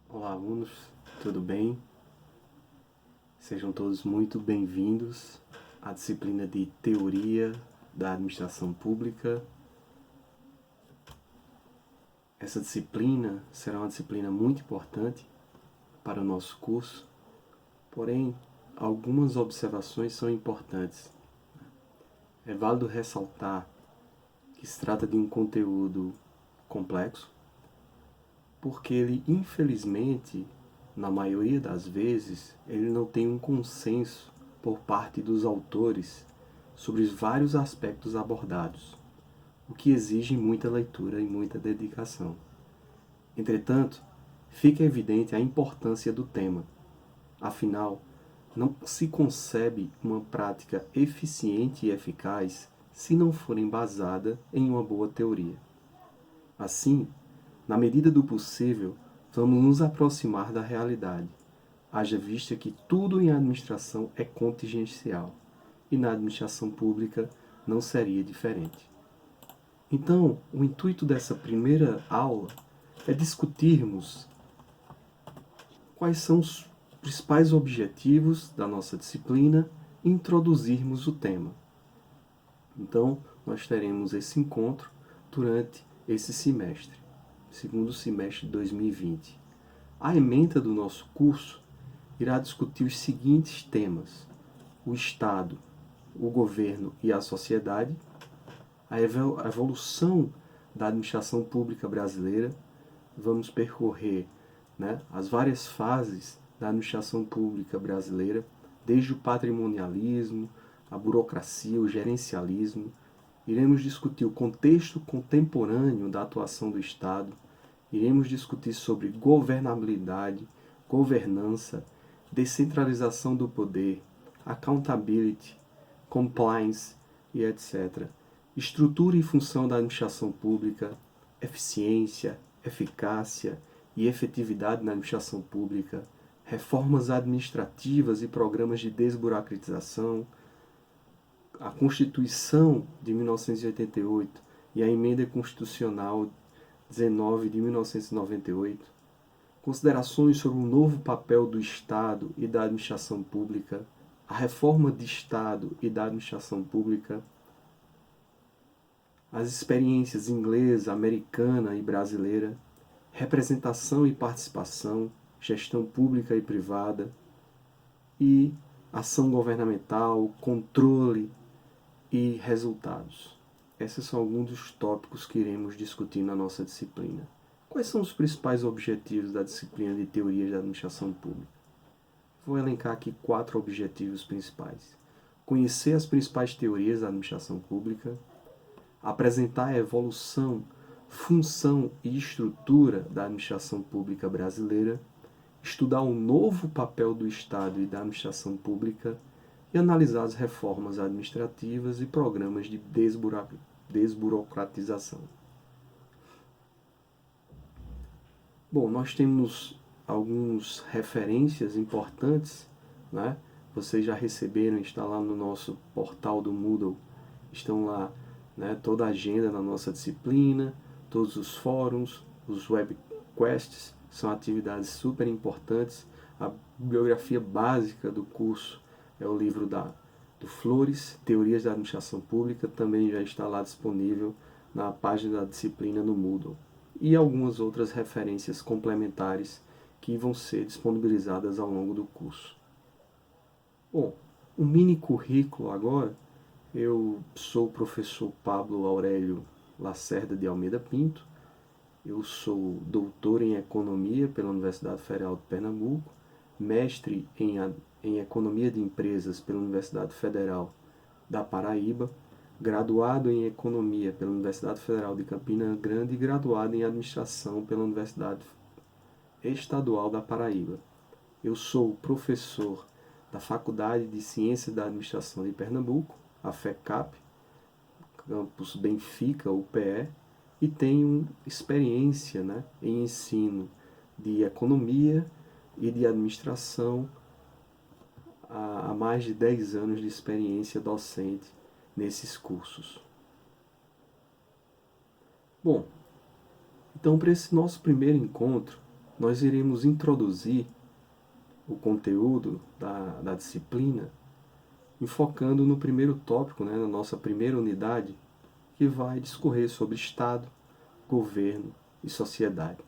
Olá, alunos, tudo bem? Sejam todos muito bem-vindos à disciplina de Teoria da Administração Pública. Essa disciplina será uma disciplina muito importante para o nosso curso, porém, algumas observações são importantes. É válido ressaltar que se trata de um conteúdo complexo, porque ele, infelizmente, na maioria das vezes, ele não tem um consenso por parte dos autores sobre os vários aspectos abordados, o que exige muita leitura e muita dedicação. Entretanto, fica evidente a importância do tema. Afinal, não se concebe uma prática eficiente e eficaz se não for embasada em uma boa teoria. Assim, na medida do possível, vamos nos aproximar da realidade, haja vista que tudo em administração é contingencial, e na administração pública não seria diferente. Então, o intuito dessa primeira aula é discutirmos quais são os principais objetivos da nossa disciplina e introduzirmos o tema. Então, nós teremos esse encontro durante esse semestre, segundo semestre de 2020. A ementa do nosso curso irá discutir os seguintes temas: o Estado, o governo e a sociedade, a evolução da administração pública brasileira. Vamos percorrer, as várias fases da administração pública brasileira, desde o patrimonialismo, a burocracia, o gerencialismo. Iremos discutir o contexto contemporâneo da atuação do Estado. Iremos discutir sobre governabilidade, governança, descentralização do poder, accountability, compliance e etc. Estrutura e função da administração pública, eficiência, eficácia e efetividade na administração pública, reformas administrativas e programas de desburocratização, a Constituição de 1988 e a Emenda Constitucional 19 de 1998, considerações sobre o novo papel do Estado e da administração pública, a reforma de Estado e da administração pública, as experiências inglesa, americana e brasileira, representação e participação, gestão pública e privada e ação governamental, controle e resultados. Esses são alguns dos tópicos que iremos discutir na nossa disciplina. Quais são os principais objetivos da disciplina de Teorias da Administração Pública? Vou elencar aqui 4 objetivos principais. Conhecer as principais teorias da administração pública, apresentar a evolução, função e estrutura da administração pública brasileira, estudar o novo papel do Estado e da administração pública e analisar as reformas administrativas e programas de desburocratização. Bom, nós temos algumas referências importantes, né? Vocês já receberam, está lá no nosso portal do Moodle, estão lá, toda a agenda da nossa disciplina, todos os fóruns, os webquests, são atividades super importantes. A bibliografia básica do curso é o livro do Flores, Teorias da Administração Pública, também já está lá disponível na página da disciplina no Moodle. E algumas outras referências complementares que vão ser disponibilizadas ao longo do curso. Bom, um mini currículo agora. Eu sou o professor Pablo Aurélio Lacerda de Almeida Pinto. Eu sou doutor em Economia pela Universidade Federal de Pernambuco, mestre em Economia de Empresas pela Universidade Federal da Paraíba, graduado em Economia pela Universidade Federal de Campina Grande e graduado em Administração pela Universidade Estadual da Paraíba. Eu sou professor da Faculdade de Ciências da Administração de Pernambuco, a FECAP, campus Benfica, UPE, e tenho experiência, em ensino de economia e de administração, há mais de 10 anos de experiência docente nesses cursos. Bom, então para esse nosso primeiro encontro, nós iremos introduzir o conteúdo da disciplina, enfocando no primeiro tópico, né, na nossa primeira unidade, que vai discorrer sobre Estado, governo e sociedade.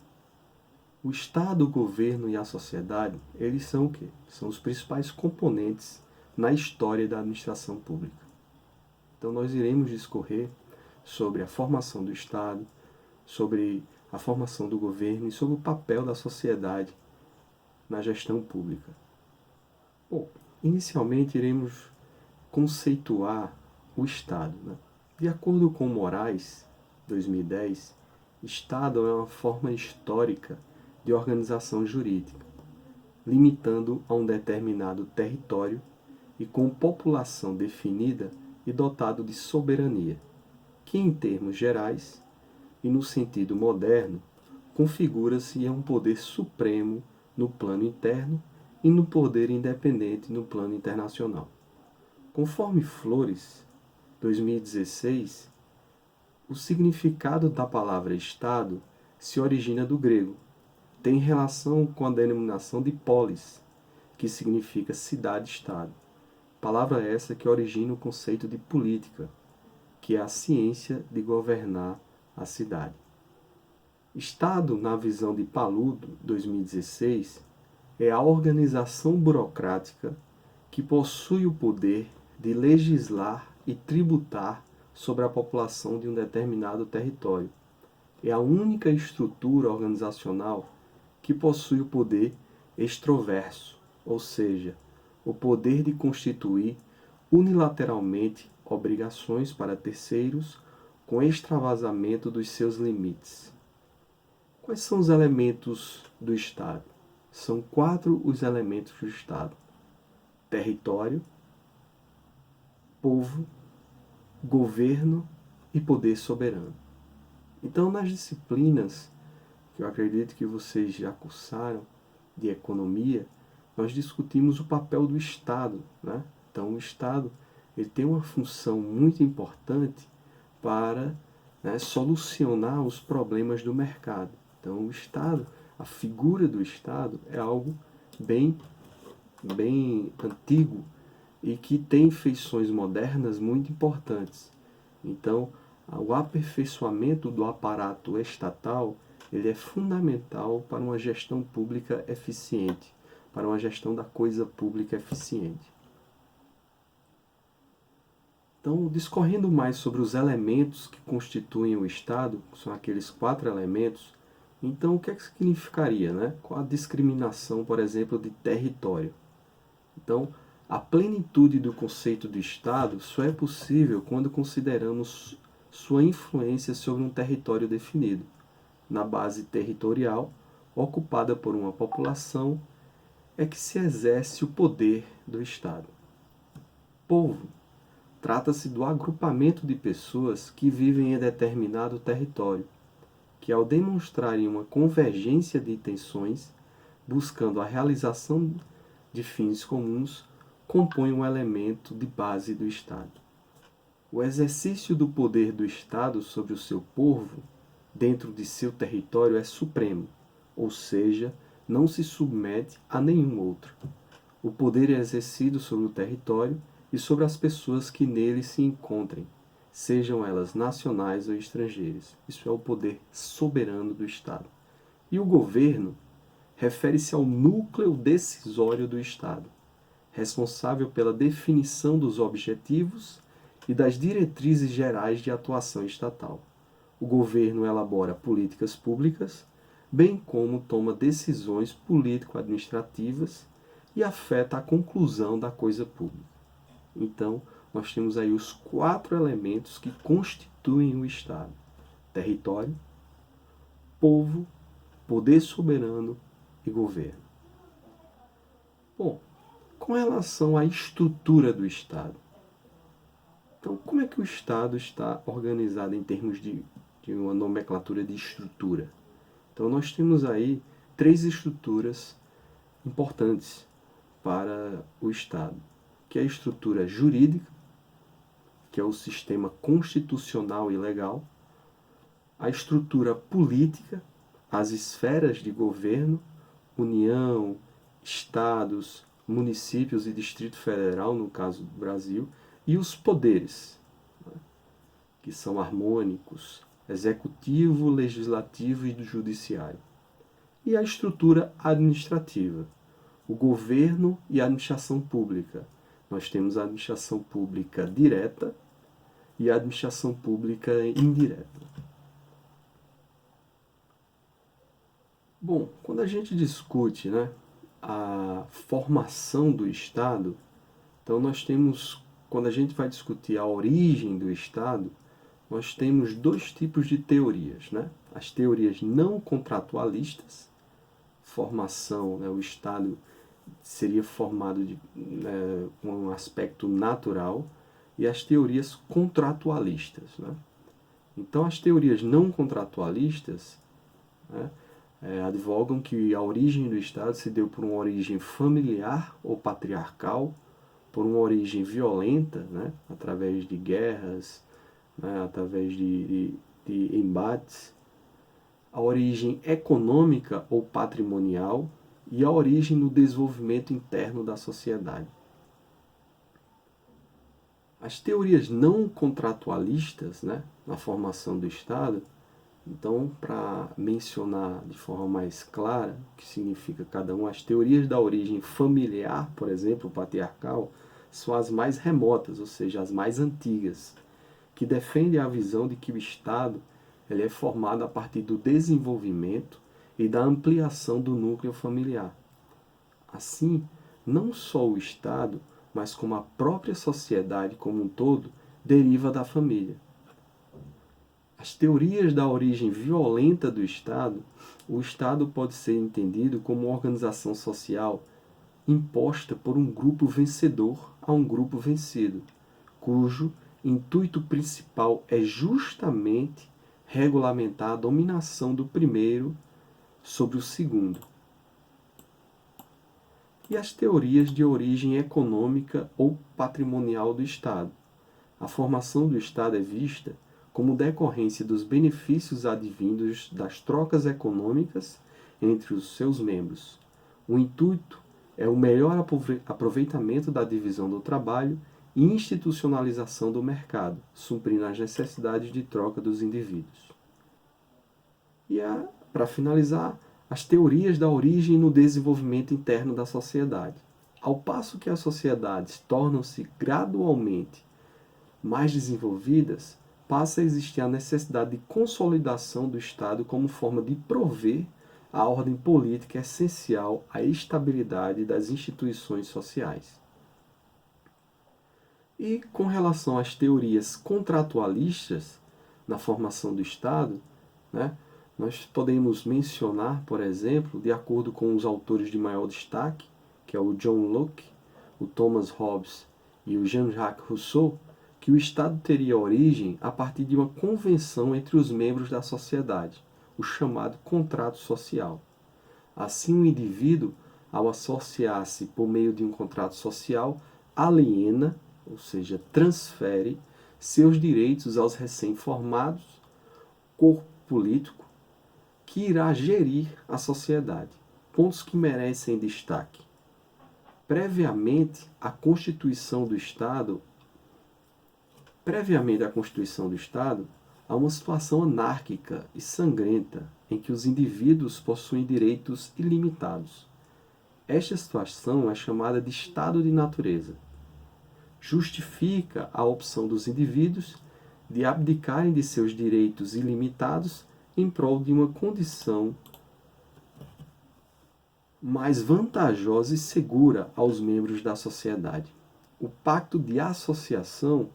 O Estado, o governo e a sociedade, eles são o quê? São os principais componentes na história da administração pública. Então nós iremos discorrer sobre a formação do Estado, sobre a formação do governo e sobre o papel da sociedade na gestão pública. Bom, inicialmente iremos conceituar o Estado, né? De acordo com Moraes, 2010, Estado é uma forma histórica de organização jurídica, limitando a um determinado território e com população definida e dotado de soberania, que em termos gerais e no sentido moderno, configura-se em um poder supremo no plano interno e no poder independente no plano internacional. Conforme Flores, 2016, o significado da palavra Estado se origina do grego. Tem relação com a denominação de polis, que significa cidade-estado. Palavra essa que origina o conceito de política, que é a ciência de governar a cidade. Estado, na visão de Paludo, 2016, é a organização burocrática que possui o poder de legislar e tributar sobre a população de um determinado território. É a única estrutura organizacional que possui o poder extroverso, ou seja, o poder de constituir unilateralmente obrigações para terceiros com extravasamento dos seus limites. Quais são os elementos do Estado? São 4 os elementos do Estado: território, povo, governo e poder soberano. Então, nas disciplinas que eu acredito que vocês já cursaram de economia, nós discutimos o papel do Estado, né? Então, o Estado ele tem uma função muito importante para, né, solucionar os problemas do mercado. Então, o Estado, a figura do Estado é algo bem antigo e que tem feições modernas muito importantes. Então, o aperfeiçoamento do aparato estatal ele é fundamental para uma gestão pública eficiente, para uma gestão da coisa pública eficiente. Então, discorrendo mais sobre os elementos que constituem o Estado, são aqueles 4 elementos, então o que é que significaria, né? Qual a discriminação, por exemplo, de território? Então, a plenitude do conceito de Estado só é possível quando consideramos sua influência sobre um território definido, na base territorial, ocupada por uma população, é que se exerce o poder do Estado. Povo. Trata-se do agrupamento de pessoas que vivem em determinado território, que ao demonstrarem uma convergência de intenções, buscando a realização de fins comuns, compõem um elemento de base do Estado. O exercício do poder do Estado sobre o seu povo, dentro de seu território, é supremo, ou seja, não se submete a nenhum outro. O poder é exercido sobre o território e sobre as pessoas que nele se encontrem, sejam elas nacionais ou estrangeiras. Isso é o poder soberano do Estado. E o governo refere-se ao núcleo decisório do Estado, responsável pela definição dos objetivos e das diretrizes gerais de atuação estatal. O governo elabora políticas públicas, bem como toma decisões político-administrativas e afeta a conclusão da coisa pública. Então, nós temos aí os 4 elementos que constituem o Estado: território, povo, poder soberano e governo. Bom, com relação à estrutura do Estado, então, como é que o Estado está organizado em termos de uma nomenclatura de estrutura? Então, nós temos aí 3 estruturas importantes para o Estado, que é a estrutura jurídica, que é o sistema constitucional e legal, a estrutura política, as esferas de governo, União, estados, municípios e Distrito Federal, no caso do Brasil, e os poderes, que são harmônicos, executivo, legislativo e judiciário. E a estrutura administrativa, o governo e a administração pública. Nós temos a administração pública direta e a administração pública indireta. Bom, quando a gente discute, né, a formação do Estado, então nós temos, quando a gente vai discutir a origem do Estado, nós temos dois tipos de teorias, né? As teorias não contratualistas, formação, né, o Estado seria formado com um aspecto natural, e as teorias contratualistas, né? Então, as teorias não contratualistas, né, advogam que a origem do Estado se deu por uma origem familiar ou patriarcal, por uma origem violenta, né, através de guerras, né, através de embates, a origem econômica ou patrimonial e a origem no desenvolvimento interno da sociedade. As teorias não contratualistas, né, na formação do Estado, então, para mencionar de forma mais clara o que significa cada um, as teorias da origem familiar, por exemplo, patriarcal, são as mais remotas, ou seja, as mais antigas, que defendem a visão de que o Estado ele é formado a partir do desenvolvimento e da ampliação do núcleo familiar. Assim, não só o Estado, mas como a própria sociedade como um todo, deriva da família. As teorias da origem violenta do Estado, o Estado pode ser entendido como uma organização social imposta por um grupo vencedor a um grupo vencido, cujo intuito principal é justamente regulamentar a dominação do primeiro sobre o segundo. E as teorias de origem econômica ou patrimonial do Estado. A formação do Estado é vista como decorrência dos benefícios advindos das trocas econômicas entre os seus membros. O intuito é o melhor aproveitamento da divisão do trabalho e institucionalização do mercado, suprindo as necessidades de troca dos indivíduos. E, para finalizar, as teorias da origem no desenvolvimento interno da sociedade. Ao passo que as sociedades tornam-se gradualmente mais desenvolvidas, passa a existir a necessidade de consolidação do Estado como forma de prover a ordem política essencial à estabilidade das instituições sociais. E com relação às teorias contratualistas na formação do Estado, né, nós podemos mencionar, por exemplo, de acordo com os autores de maior destaque, que é o John Locke, o Thomas Hobbes e o Jean-Jacques Rousseau, que o Estado teria origem a partir de uma convenção entre os membros da sociedade, o chamado contrato social. Assim, o indivíduo, ao associar-se por meio de um contrato social, aliena, ou seja, transfere seus direitos aos recém-formados corpo político que irá gerir a sociedade. Pontos que merecem destaque. Previamente à Constituição do Estado, há uma situação anárquica e sangrenta em que os indivíduos possuem direitos ilimitados. Esta situação é chamada de estado de natureza. Justifica a opção dos indivíduos de abdicarem de seus direitos ilimitados em prol de uma condição mais vantajosa e segura aos membros da sociedade. O pacto de associação,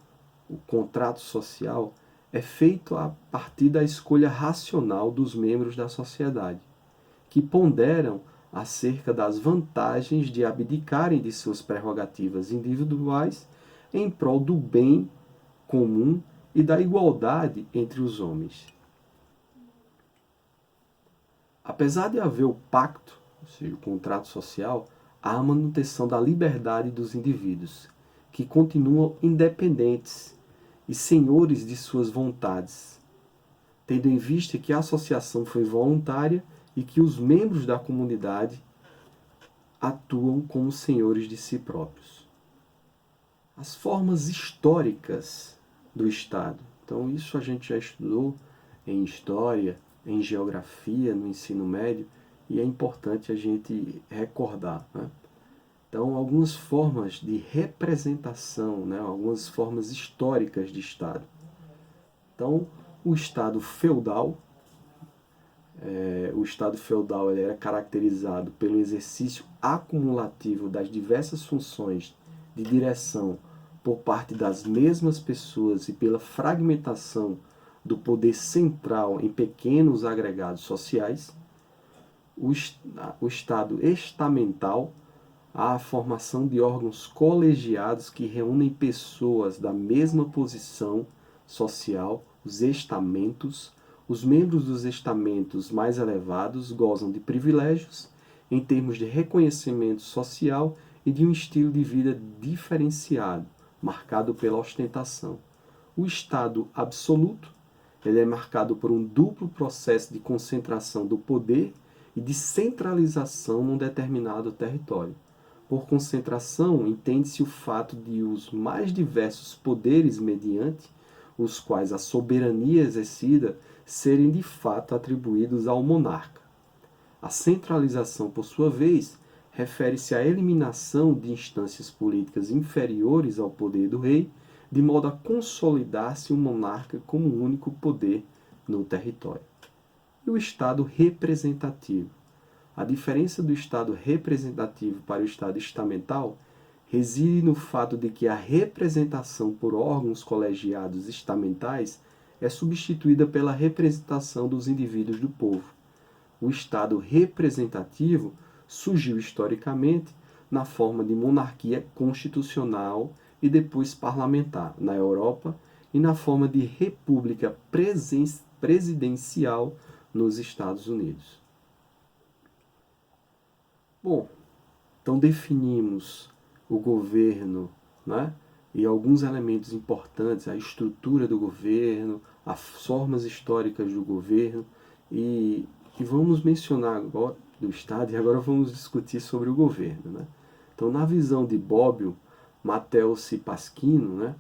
o contrato social, é feito a partir da escolha racional dos membros da sociedade, que ponderam acerca das vantagens de abdicarem de suas prerrogativas individuais em prol do bem comum e da igualdade entre os homens. Apesar de haver o pacto, ou seja, o contrato social, há a manutenção da liberdade dos indivíduos, que continuam independentes e senhores de suas vontades. tendo em vista que a associação foi voluntária e que os membros da comunidade atuam como senhores de si próprios. As formas históricas do Estado. Então, isso a gente já estudou em história, em geografia, no ensino médio, e é importante a gente recordar, né? Então, algumas formas de representação, né? Algumas formas históricas de Estado. Então, o Estado feudal, ele era caracterizado pelo exercício acumulativo das diversas funções de direção por parte das mesmas pessoas e pela fragmentação do poder central em pequenos agregados sociais. O Estado estamental, a formação de órgãos colegiados que reúnem pessoas da mesma posição social, os estamentos. Os membros dos estamentos mais elevados gozam de privilégios em termos de reconhecimento social e de um estilo de vida diferenciado, marcado pela ostentação. O Estado absoluto, ele é marcado por um duplo processo de concentração do poder e de centralização num determinado território. Por concentração, entende-se o fato de os mais diversos poderes mediante os quais a soberania exercida serem de fato atribuídos ao monarca. A centralização, por sua vez, refere-se à eliminação de instâncias políticas inferiores ao poder do rei, de modo a consolidar-se o monarca como o único poder no território. E o Estado representativo. A diferença do Estado representativo para o Estado estamental reside no fato de que a representação por órgãos colegiados estamentais é substituída pela representação dos indivíduos do povo. O Estado representativo surgiu historicamente na forma de monarquia constitucional e depois parlamentar na Europa e na forma de república presidencial nos Estados Unidos. Bom, então definimos o governo, né? E alguns elementos importantes, a estrutura do governo, as formas históricas do governo, e vamos mencionar agora do Estado, e agora vamos discutir sobre o governo, né? Então, na visão de Bobbio, Matheus e Pasquino, né?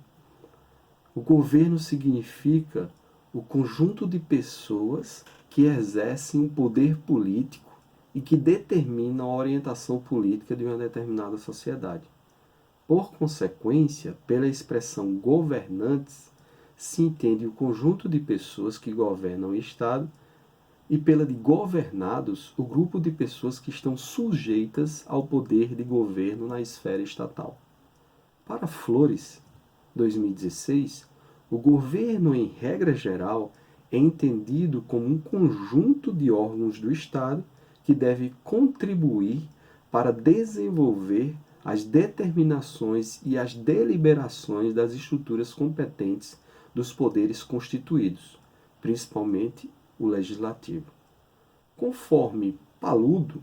O governo significa o conjunto de pessoas que exercem um poder político e que determinam a orientação política de uma determinada sociedade. Por consequência, pela expressão governantes, se entende o conjunto de pessoas que governam o Estado e pela de governados, o grupo de pessoas que estão sujeitas ao poder de governo na esfera estatal. Para Flores, 2016, o governo, em regra geral, é entendido como um conjunto de órgãos do Estado que deve contribuir para desenvolver as determinações e as deliberações das estruturas competentes dos poderes constituídos, principalmente o legislativo. Conforme Paludo,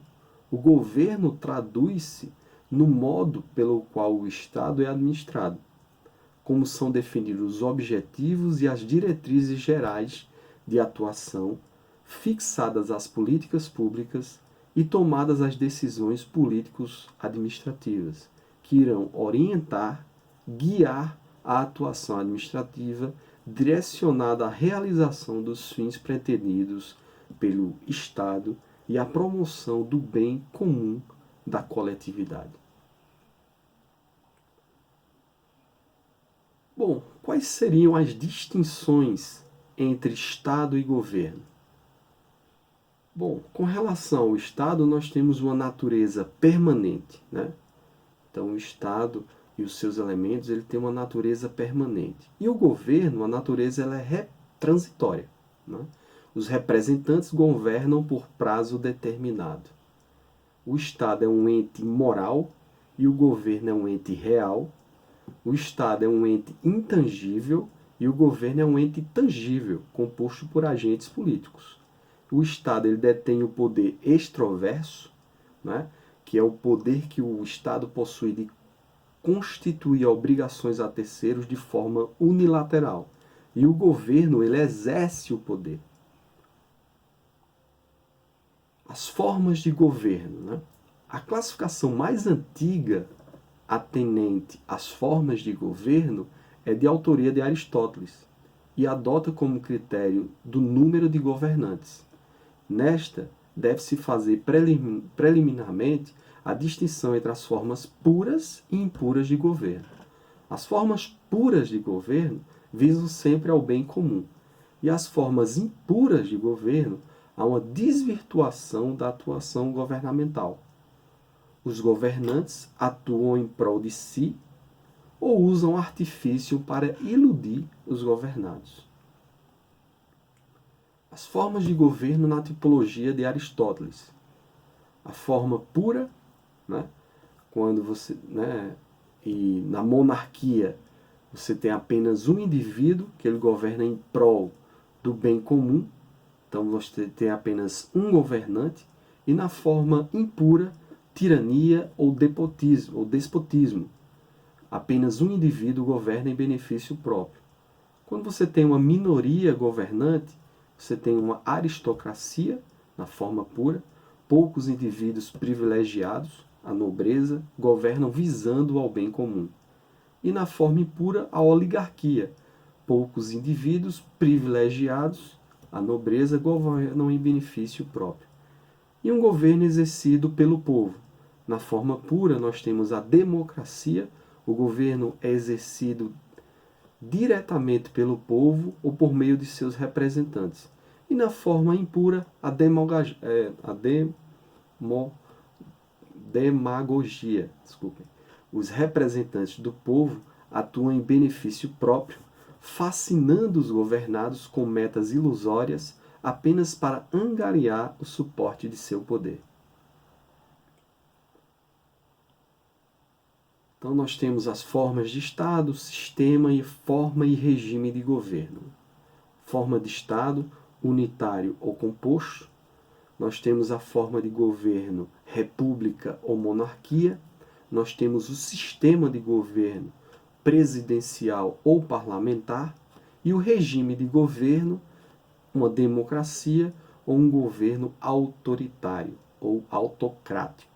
o governo traduz-se no modo pelo qual o Estado é administrado, como são definidos os objetivos e as diretrizes gerais de atuação, fixadas as políticas públicas e tomadas as decisões políticos-administrativas, que irão orientar, guiar a atuação administrativa direcionada à realização dos fins pretendidos pelo Estado e à promoção do bem comum da coletividade. Bom, quais seriam as distinções entre Estado e governo? Bom, com relação ao Estado, nós temos uma natureza permanente, né? Então, o Estado e os seus elementos, ele tem uma natureza permanente. E o governo, a natureza ela é transitória, né? Os representantes governam por prazo determinado. O Estado é um ente moral e o governo é um ente real. O Estado é um ente intangível e o governo é um ente tangível, composto por agentes políticos. O Estado ele detém o poder extroverso, né, que é o poder que o Estado possui de constituir obrigações a terceiros de forma unilateral. E o governo ele exerce o poder. As formas de governo, né? A classificação mais antiga atenente às formas de governo é de autoria de Aristóteles e adota como critério do número de governantes. Nesta, deve-se fazer preliminarmente a distinção entre as formas puras e impuras de governo. As formas puras de governo visam sempre ao bem comum, e as formas impuras de governo a uma desvirtuação da atuação governamental. Os governantes atuam em prol de si ou usam artifício para iludir os governados. As formas de governo na tipologia de Aristóteles. A forma pura, né, quando você, e na monarquia você tem apenas um indivíduo que ele governa em prol do bem comum, então você tem apenas um governante, e na forma impura, tirania ou despotismo. Apenas um indivíduo governa em benefício próprio. Quando você tem uma minoria governante, você tem uma aristocracia, na forma pura, poucos indivíduos privilegiados, a nobreza, governam visando ao bem comum. E na forma impura, a oligarquia, poucos indivíduos privilegiados, a nobreza, governam em benefício próprio. E um governo exercido pelo povo. Na forma pura, nós temos a democracia, o governo é exercido diretamente pelo povo ou por meio de seus representantes. E na forma impura, a demagogia. Desculpem. Os representantes do povo atuam em benefício próprio, fascinando os governados com metas ilusórias apenas para angariar o suporte de seu poder. Então nós temos as formas de Estado, sistema e forma e regime de governo. Forma de Estado, unitário ou composto. Nós temos a forma de governo, república ou monarquia. Nós temos o sistema de governo, presidencial ou parlamentar. E o regime de governo, uma democracia ou um governo autoritário ou autocrático.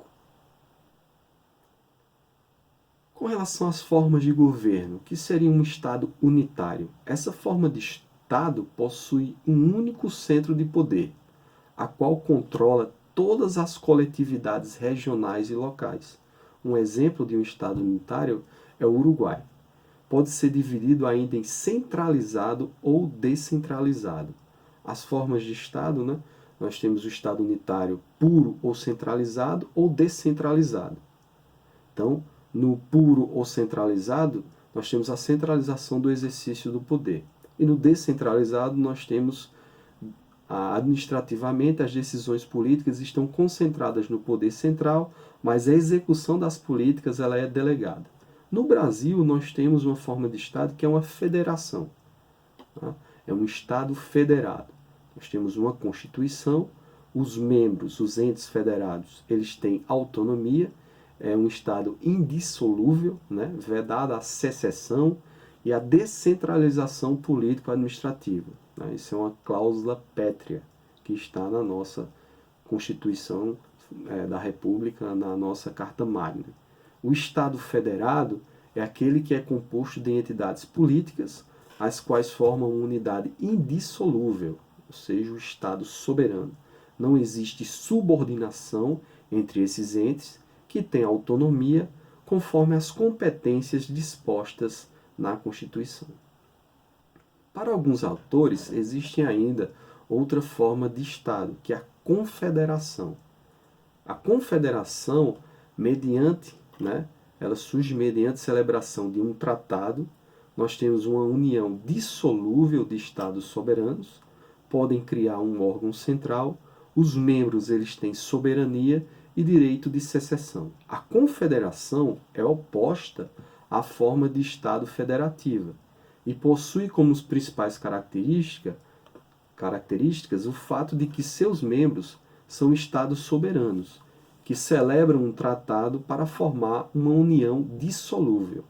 Com relação às formas de governo, que seria um Estado unitário? Essa forma de Estado possui um único centro de poder, a qual controla todas as coletividades regionais e locais. Um exemplo de um Estado unitário é o Uruguai. Pode ser dividido ainda em centralizado ou descentralizado. As formas de Estado, nós temos o Estado unitário puro ou centralizado ou descentralizado. Então, no puro ou centralizado, nós temos a centralização do exercício do poder. E no descentralizado, nós temos, administrativamente, as decisões políticas estão concentradas no poder central, mas a execução das políticas ela é delegada. No Brasil, nós temos uma forma de Estado que é uma federação. Tá? É um Estado federado. Nós temos uma Constituição, os membros, os entes federados, eles têm autonomia, é um Estado indissolúvel, vedada a secessão e a descentralização político-administrativa. Isso é uma cláusula pétrea que está na nossa Constituição da República, na nossa Carta Magna. O Estado federado é aquele que é composto de entidades políticas, as quais formam uma unidade indissolúvel, ou seja, o Estado soberano. Não existe subordinação entre esses entes, que têm autonomia conforme as competências dispostas na Constituição. Para alguns autores, existe ainda outra forma de Estado, que é a confederação. A confederação, ela surge mediante celebração de um tratado. Nós temos uma união dissolúvel de Estados soberanos, podem criar um órgão central, os membros eles têm soberania e direito de secessão. A confederação é oposta à forma de Estado federativa e possui como as principais características o fato de que seus membros são Estados soberanos, que celebram um tratado para formar uma união dissolúvel.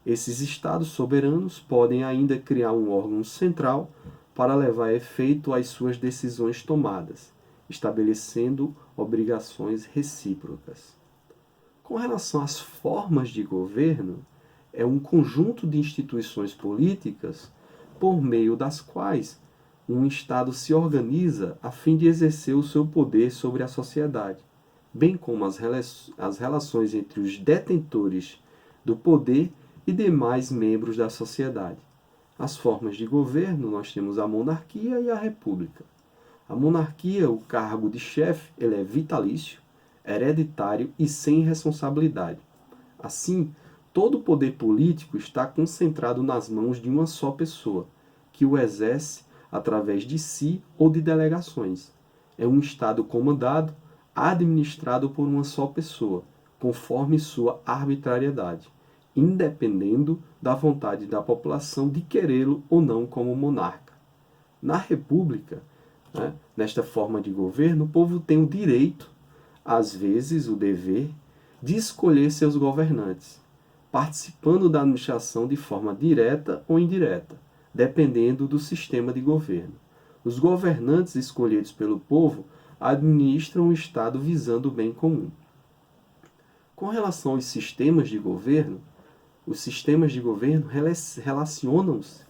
Esses Estados soberanos podem ainda criar um órgão central para levar a efeito as suas decisões tomadas. estabelecendo obrigações recíprocas. Com relação às formas de governo, é um conjunto de instituições políticas por meio das quais um Estado se organiza a fim de exercer o seu poder sobre a sociedade, bem como as relações entre os detentores do poder e demais membros da sociedade. As formas de governo, nós temos a monarquia e a república. A monarquia, o cargo de chefe, ele é vitalício, hereditário e sem responsabilidade. Assim, todo o poder político está concentrado nas mãos de uma só pessoa, que o exerce através de si ou de delegações. É um Estado comandado, administrado por uma só pessoa, conforme sua arbitrariedade, independendo da vontade da população de querê-lo ou não como monarca. Na República, nesta forma de governo, o povo tem o direito, às vezes o dever, de escolher seus governantes, participando da administração de forma direta ou indireta, dependendo do sistema de governo. Os governantes escolhidos pelo povo administram o Estado visando o bem comum. Com relação aos sistemas de governo, os sistemas de governo relacionam-se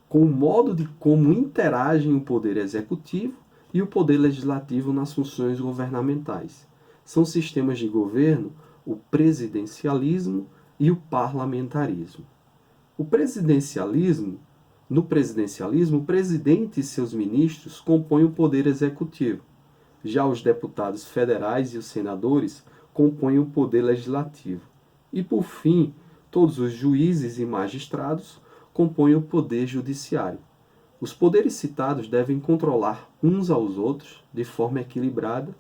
com o modo de como interagem o poder executivo e o poder legislativo nas funções governamentais. São sistemas de governo o presidencialismo e o parlamentarismo. No presidencialismo, o presidente e seus ministros compõem o poder executivo. Já os deputados federais e os senadores compõem o poder legislativo. E, por fim, todos os juízes e magistrados compõem o poder judiciário. Os poderes citados devem controlar uns aos outros de forma equilibrada.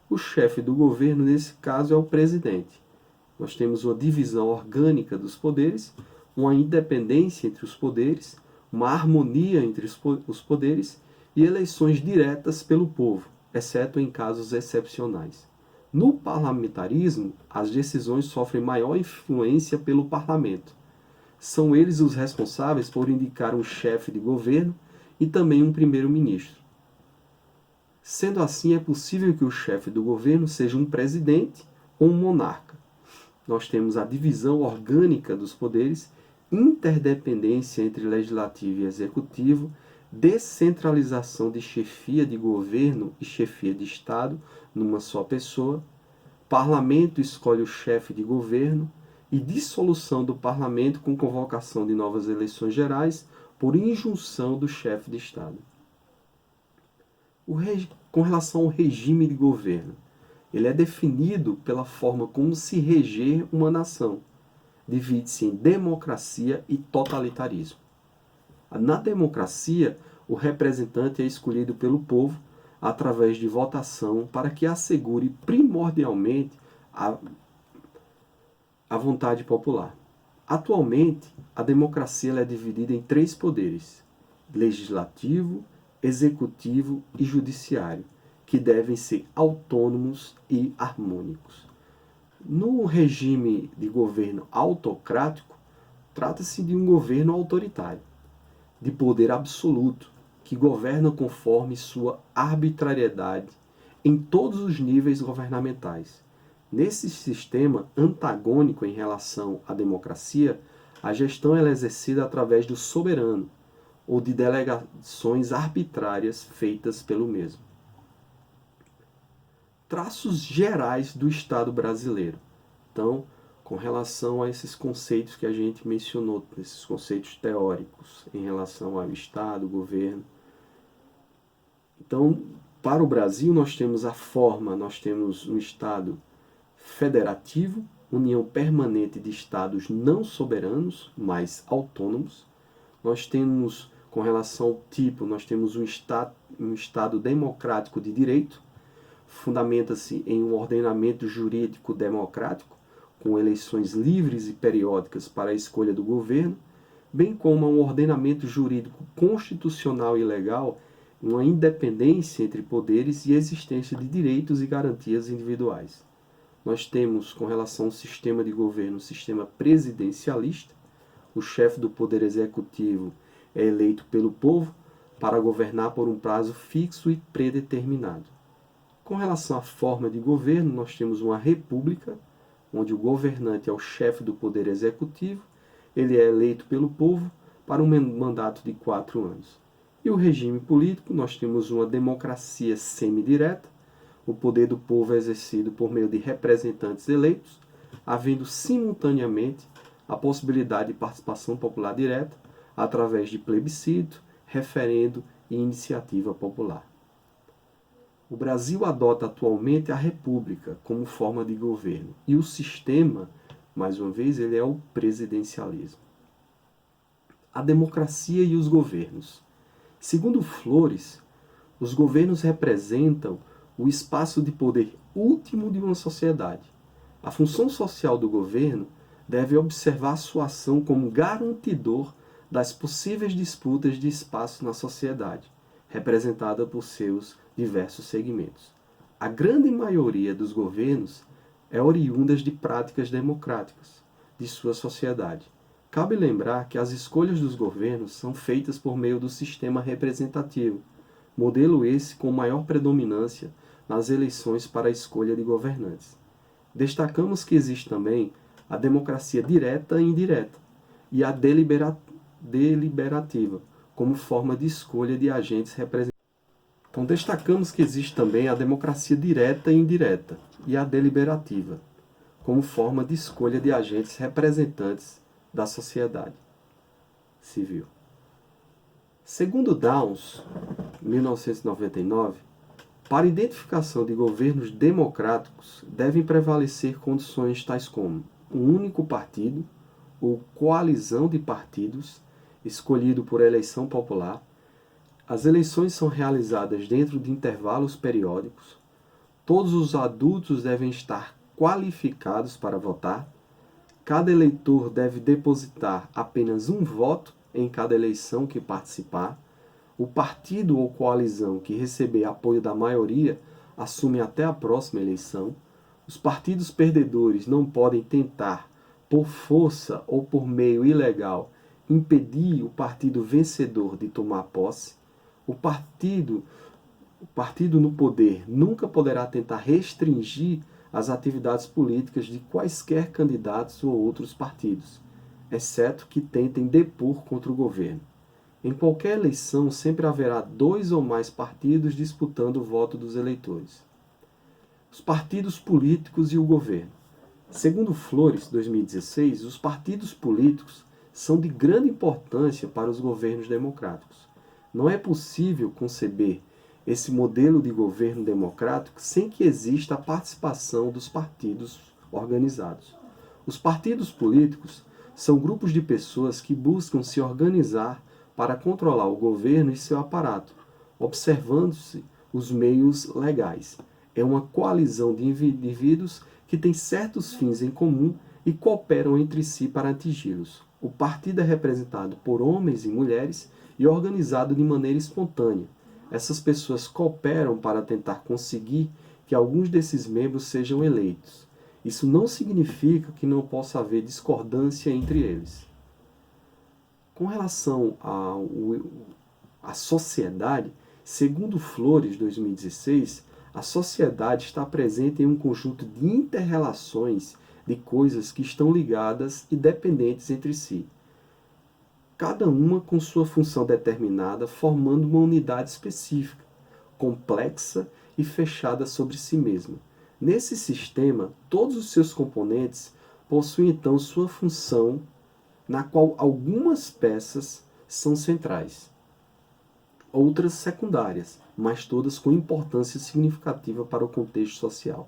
O chefe do governo, nesse caso, é o presidente. Nós temos uma divisão orgânica dos poderes, uma independência entre os poderes, uma harmonia entre os poderes e eleições diretas pelo povo, exceto em casos excepcionais. No parlamentarismo, as decisões sofrem maior influência pelo parlamento. São eles os responsáveis por indicar um chefe de governo e também um primeiro-ministro. Sendo assim, é possível que o chefe do governo seja um presidente ou um monarca. Nós temos a divisão orgânica dos poderes, interdependência entre legislativo e executivo, descentralização de chefia de governo e chefia de Estado numa só pessoa, parlamento escolhe o chefe de governo e dissolução do parlamento com convocação de novas eleições gerais por injunção do chefe de Estado. Com relação ao regime de governo, ele é definido pela forma como se reger uma nação. Divide-se em democracia e totalitarismo. Na democracia, o representante é escolhido pelo povo através de votação para que assegure primordialmente a vontade popular. Atualmente, a democracia é dividida em 3 poderes: legislativo, executivo e judiciário, que devem ser autônomos e harmônicos. No regime de governo autocrático, trata-se de um governo autoritário, de poder absoluto, que governa conforme sua arbitrariedade em todos os níveis governamentais. Nesse sistema antagônico em relação à democracia, a gestão é exercida através do soberano ou de delegações arbitrárias feitas pelo mesmo. Traços gerais do Estado brasileiro. Então, com relação a esses conceitos que a gente mencionou, esses conceitos teóricos em relação ao Estado, governo. Então, para o Brasil, nós temos um Estado federativo, união permanente de Estados não soberanos, mas autônomos. Nós temos, com relação ao tipo, nós temos um Estado democrático de direito, fundamenta-se em um ordenamento jurídico democrático, com eleições livres e periódicas para a escolha do governo, bem como um ordenamento jurídico constitucional e legal, uma independência entre poderes e existência de direitos e garantias individuais. Nós temos, com relação ao sistema de governo, um sistema presidencialista. O chefe do poder executivo eleito pelo povo para governar por um prazo fixo e predeterminado. Com relação à forma de governo, nós temos uma república, onde o governante é o chefe do poder executivo, ele é eleito pelo povo para um mandato de 4 anos. E o regime político, nós temos uma democracia semidireta, o poder do povo é exercido por meio de representantes eleitos, havendo simultaneamente a possibilidade de participação popular direta através de plebiscito, referendo e iniciativa popular. O Brasil adota atualmente a república como forma de governo e o sistema, mais uma vez, ele é o presidencialismo. A democracia e os governos. Segundo Flores, os governos representam o espaço de poder último de uma sociedade. A função social do governo deve observar sua ação como garantidor das possíveis disputas de espaço na sociedade, representada por seus diversos segmentos. A grande maioria dos governos é oriunda de práticas democráticas de sua sociedade. Cabe lembrar que as escolhas dos governos são feitas por meio do sistema representativo, modelo esse com maior predominância nas eleições para a escolha de governantes. Destacamos que existe também a democracia direta e indireta e a deliberativa, como forma de escolha de agentes representativos. Então, destacamos que existe também a democracia direta e indireta e a deliberativa, como forma de escolha de agentes representantes da sociedade civil. Segundo Downs, 1999, para a identificação de governos democráticos devem prevalecer condições tais como um único partido ou coalizão de partidos escolhido por eleição popular. As eleições são realizadas dentro de intervalos periódicos. Todos os adultos devem estar qualificados para votar. Cada eleitor deve depositar apenas um voto em cada eleição que participar. O partido ou coalizão que receber apoio da maioria assume até a próxima eleição. Os partidos perdedores não podem tentar, por força ou por meio ilegal, impedir o partido vencedor de tomar posse. O partido no poder nunca poderá tentar restringir as atividades políticas de quaisquer candidatos ou outros partidos, exceto que tentem depor contra o governo. Em qualquer eleição, sempre haverá 2 ou mais partidos disputando o voto dos eleitores. Os partidos políticos e o governo. Segundo Flores, 2016, os partidos políticos são de grande importância para os governos democráticos. Não é possível conceber esse modelo de governo democrático sem que exista a participação dos partidos organizados. Os partidos políticos são grupos de pessoas que buscam se organizar para controlar o governo e seu aparato, observando-se os meios legais. É uma coalizão de indivíduos que têm certos fins em comum e cooperam entre si para atingi-los. O partido é representado por homens e mulheres e organizado de maneira espontânea. Essas pessoas cooperam para tentar conseguir que alguns desses membros sejam eleitos. Isso não significa que não possa haver discordância entre eles. Com relação à sociedade, segundo Flores, 2016, a sociedade está presente em um conjunto de inter-relações de coisas que estão ligadas e dependentes entre si, cada uma com sua função determinada, formando uma unidade específica, complexa e fechada sobre si mesma. Nesse sistema, todos os seus componentes possuem então sua função, na qual algumas peças são centrais, outras secundárias, mas todas com importância significativa para o contexto social.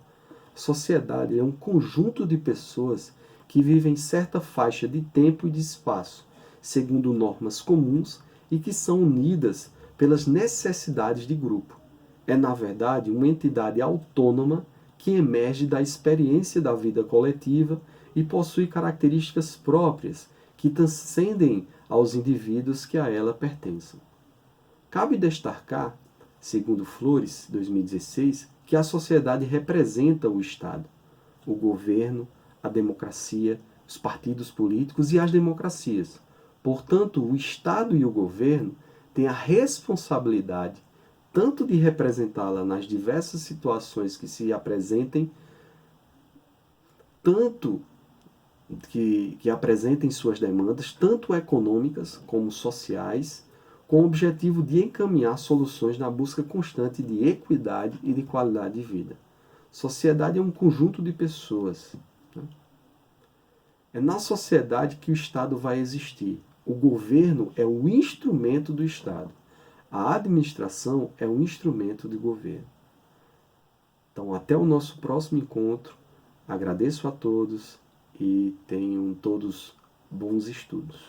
A sociedade é um conjunto de pessoas que vivem em certa faixa de tempo e de espaço, segundo normas comuns e que são unidas pelas necessidades de grupo. É, na verdade, uma entidade autônoma que emerge da experiência da vida coletiva e possui características próprias que transcendem aos indivíduos que a ela pertencem. Cabe destacar, segundo Flores, 2016, que a sociedade representa o Estado, o governo, a democracia, os partidos políticos e as democracias. Portanto, o Estado e o governo têm a responsabilidade tanto de representá-la nas diversas situações que se apresentem, tanto que apresentem suas demandas, tanto econômicas como sociais, com o objetivo de encaminhar soluções na busca constante de equidade e de qualidade de vida. Sociedade é um conjunto de pessoas. Né? É na sociedade que o Estado vai existir. O governo é o instrumento do Estado. A administração é um instrumento de governo. Então, até o nosso próximo encontro. Agradeço a todos e tenham todos bons estudos.